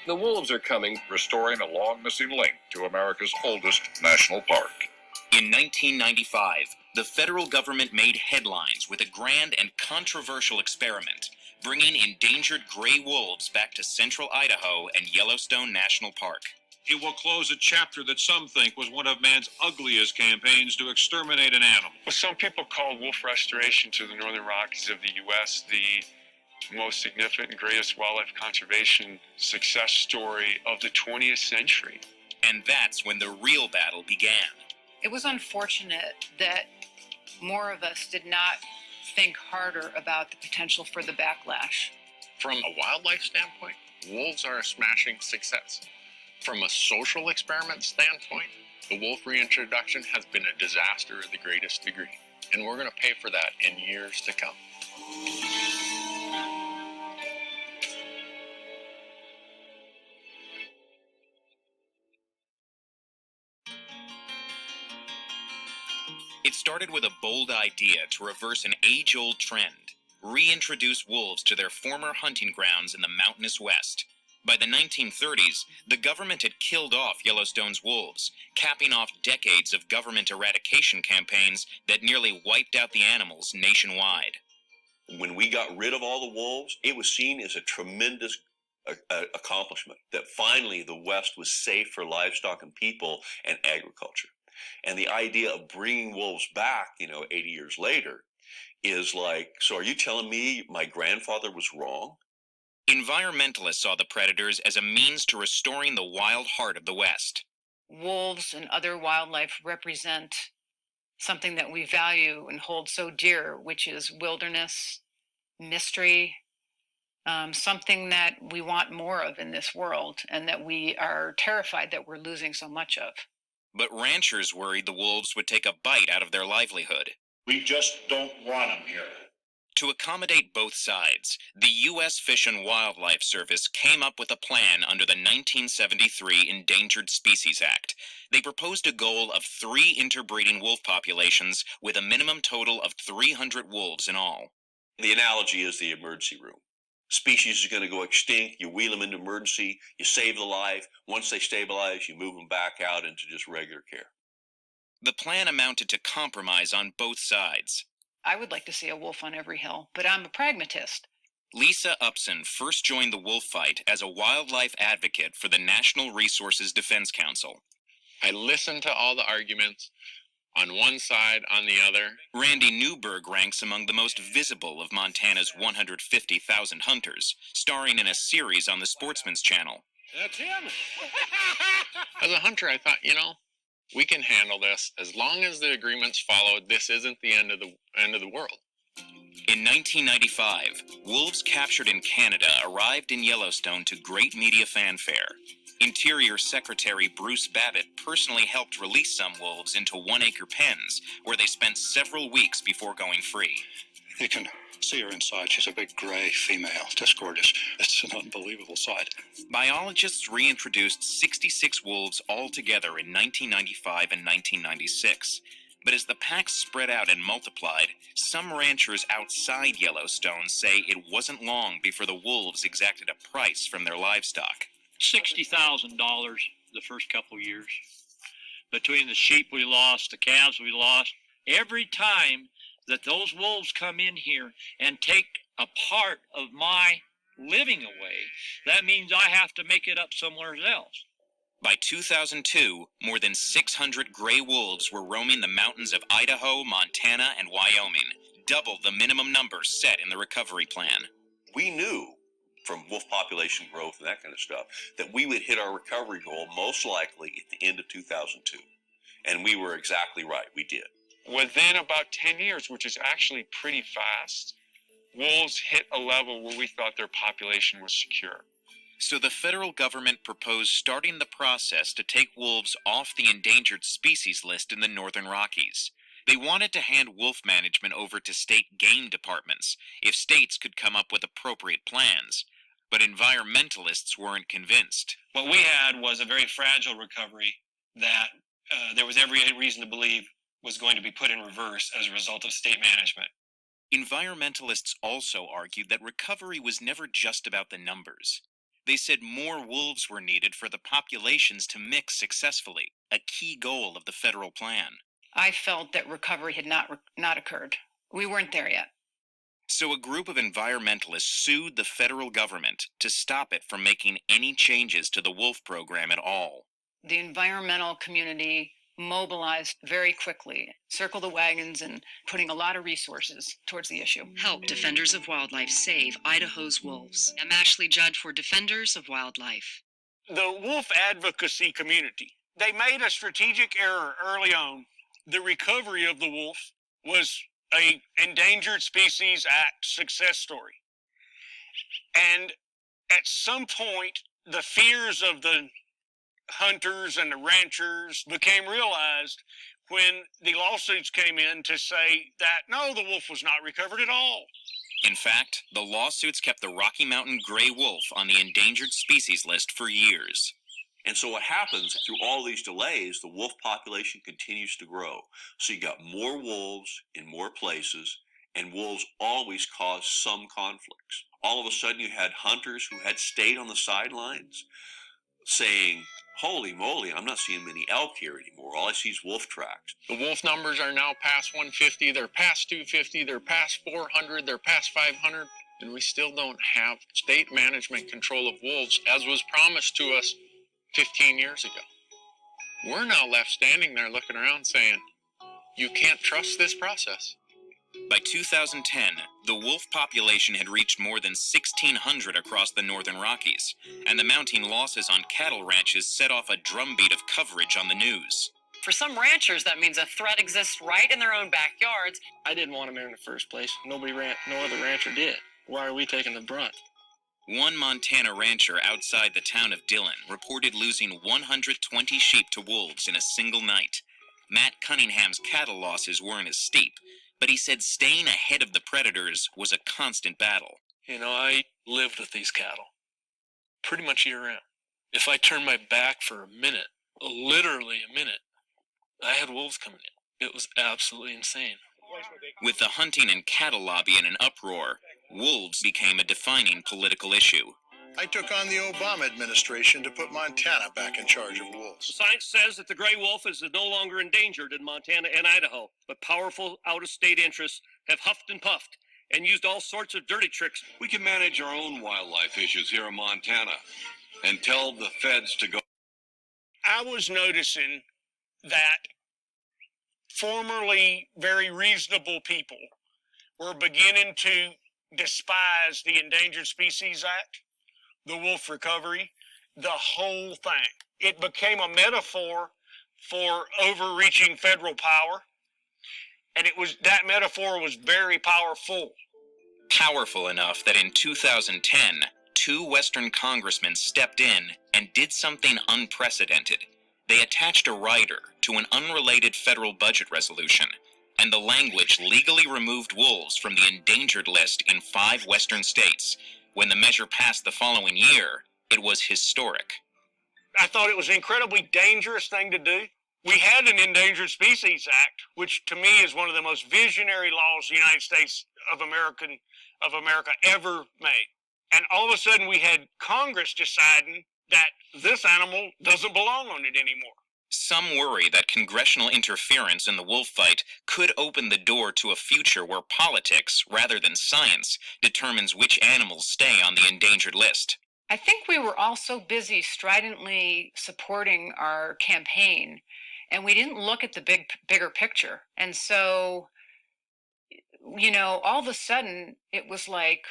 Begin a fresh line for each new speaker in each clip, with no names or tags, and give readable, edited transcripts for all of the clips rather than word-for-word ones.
The wolves are coming, restoring a long missing link to America's oldest national park.
In 1995, the federal government made headlines with a grand and controversial experiment, bringing endangered gray wolves back to central Idaho and Yellowstone National Park.
It will close a chapter that some think was one of man's ugliest campaigns to exterminate an animal.
Well, some people call wolf restoration to the Northern Rockies of the U.S. the most significant and greatest wildlife conservation success story of the 20th century.
And that's when the real battle began.
It was unfortunate that more of us did not think harder about the potential for the backlash.
From a wildlife standpoint, wolves are a smashing success. From a social experiment standpoint, the wolf reintroduction has been a disaster of the greatest degree, and we're going to pay for that in years to come.
It started with a bold idea to reverse an age-old trend, reintroduce wolves to their former hunting grounds in the mountainous West. By the 1930s, the government had killed off Yellowstone's wolves, capping off decades of government eradication campaigns that nearly wiped out the animals nationwide.
When we got rid of all the wolves, it was seen as a tremendous accomplishment, that finally the West was safe for livestock and people and agriculture. And the idea of bringing wolves back, 80 years later, is like, so are you telling me my grandfather was wrong?
Environmentalists saw the predators as a means to restoring the wild heart of the West.
Wolves and other wildlife represent something that we value and hold so dear, which is wilderness, mystery, something that we want more of in this world and that we are terrified that we're losing so much of.
But ranchers worried the wolves would take a bite out of their livelihood.
We just don't want them here.
To accommodate both sides, the U.S. Fish and Wildlife Service came up with a plan under the 1973 Endangered Species Act. They proposed a goal of 3 interbreeding wolf populations with a minimum total of 300 wolves in all.
The analogy is the emergency room. Species is going to go extinct, you wheel them into emergency, you save the life. Once they stabilize, you move them back out into just regular care.
The plan amounted to compromise on both sides.
I would like to see a wolf on every hill, but I'm a pragmatist.
Lisa Upson first joined the wolf fight as a wildlife advocate for the National Resources Defense Council.
I listened to all the arguments on one side, on the other.
Randy Newberg ranks among the most visible of Montana's 150,000 hunters, starring in a series on the Sportsman's Channel.
That's him.
As a hunter, I thought, we can handle this as long as the agreement's followed. This isn't the end of the world.
In 1995, wolves captured in Canada arrived in Yellowstone to great media fanfare. Interior Secretary Bruce Babbitt personally helped release some wolves into 1-acre pens, where they spent several weeks before going free.
You can see her inside. She's a big gray female, just gorgeous. It's an unbelievable sight.
Biologists reintroduced 66 wolves altogether in 1995 and 1996. But as the packs spread out and multiplied, some ranchers outside Yellowstone say it wasn't long before the wolves exacted a price from their livestock.
$60,000 the first couple of years. Between the sheep we lost, the calves we lost, every time that those wolves come in here and take a part of my living away, that means I have to make it up somewhere else.
By 2002, more than 600 gray wolves were roaming the mountains of Idaho, Montana, and Wyoming, double the minimum number set in the recovery plan.
We knew from wolf population growth and that kind of stuff that we would hit our recovery goal most likely at the end of 2002. And we were exactly right. We did.
Within about 10 years, which is actually pretty fast, wolves hit a level where we thought their population was secure.
So the federal government proposed starting the process to take wolves off the endangered species list in the Northern Rockies. They wanted to hand wolf management over to state game departments if states could come up with appropriate plans. But environmentalists weren't convinced.
What we had was a very fragile recovery that there was every reason to believe was going to be put in reverse as a result of state management.
Environmentalists also argued that recovery was never just about the numbers. They said more wolves were needed for the populations to mix successfully, a key goal of the federal plan.
I felt that recovery had not occurred. We weren't there yet.
So a group of environmentalists sued the federal government to stop it from making any changes to the wolf program at all.
The environmental community mobilized very quickly, circled the wagons and putting a lot of resources towards the issue.
Help Defenders of Wildlife save Idaho's wolves. I'm Ashley Judd for Defenders of Wildlife.
The wolf advocacy community, they made a strategic error early on. The recovery of the wolf was a Endangered Species Act success story. And at some point, the fears of the hunters and the ranchers became realized when the lawsuits came in to say that, no, the wolf was not recovered at all.
In fact, the lawsuits kept the Rocky Mountain gray wolf on the endangered species list for years.
And so what happens through all these delays, the wolf population continues to grow. So you got more wolves in more places, and wolves always cause some conflicts. All of a sudden you had hunters who had stayed on the sidelines saying, holy moly, I'm not seeing many elk here anymore. All I see is wolf tracks.
The wolf numbers are now past 150, they're past 250, they're past 400, they're past 500, and we still don't have state management control of wolves as was promised to us 15 years ago. We're now left standing there looking around saying, you can't trust this process.
By 2010, the wolf population had reached more than 1,600 across the northern Rockies, and the mounting losses on cattle ranches set off a drumbeat of coverage on the news.
For some ranchers, that means a threat exists right in their own backyards.
I didn't want him there in the first place. No other rancher did. Why are we taking the brunt?
One Montana rancher outside the town of Dillon reported losing 120 sheep to wolves in a single night. Matt Cunningham's cattle losses weren't as steep, but he said staying ahead of the predators was a constant battle.
You know, I lived with these cattle pretty much year round. If I turned my back for a minute, literally a minute, I had wolves coming in. It was absolutely insane.
With the hunting and cattle lobby in an uproar, wolves became a defining political issue.
I took on the Obama administration to put Montana back in charge of wolves.
Science says that the gray wolf is no longer endangered in Montana and Idaho, but powerful out-of-state interests have huffed and puffed and used all sorts of dirty tricks.
We can manage our own wildlife issues here in Montana and tell the feds to go.
I was noticing that formerly very reasonable people were beginning to despise the Endangered Species Act, the wolf recovery, the whole thing. It became a metaphor for overreaching federal power, and that metaphor was very powerful.
Powerful enough that in 2010, 2 Western congressmen stepped in and did something unprecedented. They attached a rider to an unrelated federal budget resolution, and the language legally removed wolves from the endangered list in 5 Western states. When the measure passed the following year, it was historic.
I thought it was an incredibly dangerous thing to do. We had an Endangered Species Act, which to me is one of the most visionary laws the United States of America ever made. And all of a sudden we had Congress deciding that this animal doesn't belong on it anymore.
Some worry that congressional interference in the wolf fight could open the door to a future where politics, rather than science, determines which animals stay on the endangered list.
I think we were all so busy stridently supporting our campaign, and we didn't look at the bigger picture. And so, you know, all of a sudden it was like,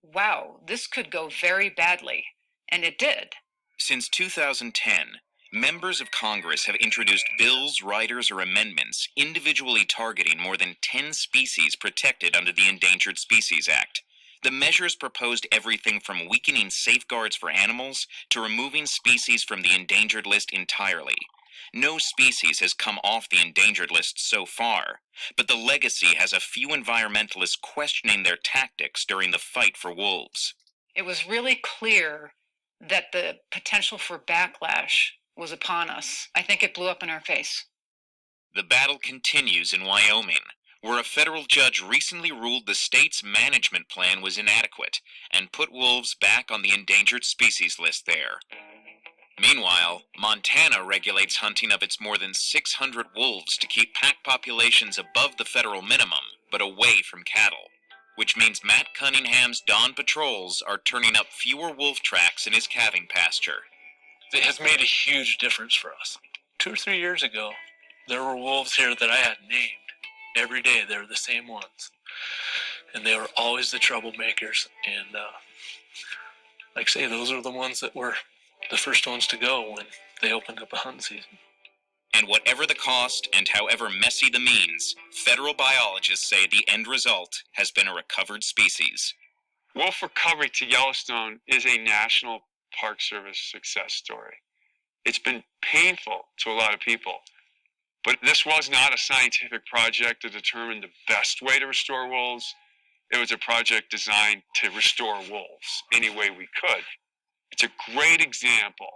wow, this could go very badly. And it did.
Since 2010, members of Congress have introduced bills, riders, or amendments individually targeting more than 10 species protected under the Endangered Species Act. The measures proposed everything from weakening safeguards for animals to removing species from the endangered list entirely. No species has come off the endangered list so far, but the legacy has a few environmentalists questioning their tactics during the fight for wolves.
It was really clear that the potential for backlash was upon us. I think it blew up in our face.
The battle continues in Wyoming, where a federal judge recently ruled the state's management plan was inadequate and put wolves back on the endangered species list there. Meanwhile, Montana regulates hunting of its more than 600 wolves to keep pack populations above the federal minimum, but away from cattle, which means Matt Cunningham's dawn patrols are turning up fewer wolf tracks in his calving pasture.
It has made a huge difference for us. 2 or 3 years ago, there were wolves here that I had named. Every day they were the same ones. And they were always the troublemakers. And like I say, those are the ones that were the first ones to go when they opened up a hunting season.
And whatever the cost and however messy the means, federal biologists say the end result has been a recovered species.
Wolf recovery to Yellowstone is a National Park Service success story. It's been painful to a lot of people, but this was not a scientific project to determine the best way to restore wolves. It was a project designed to restore wolves any way we could. It's a great example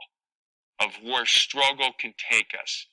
of where struggle can take us.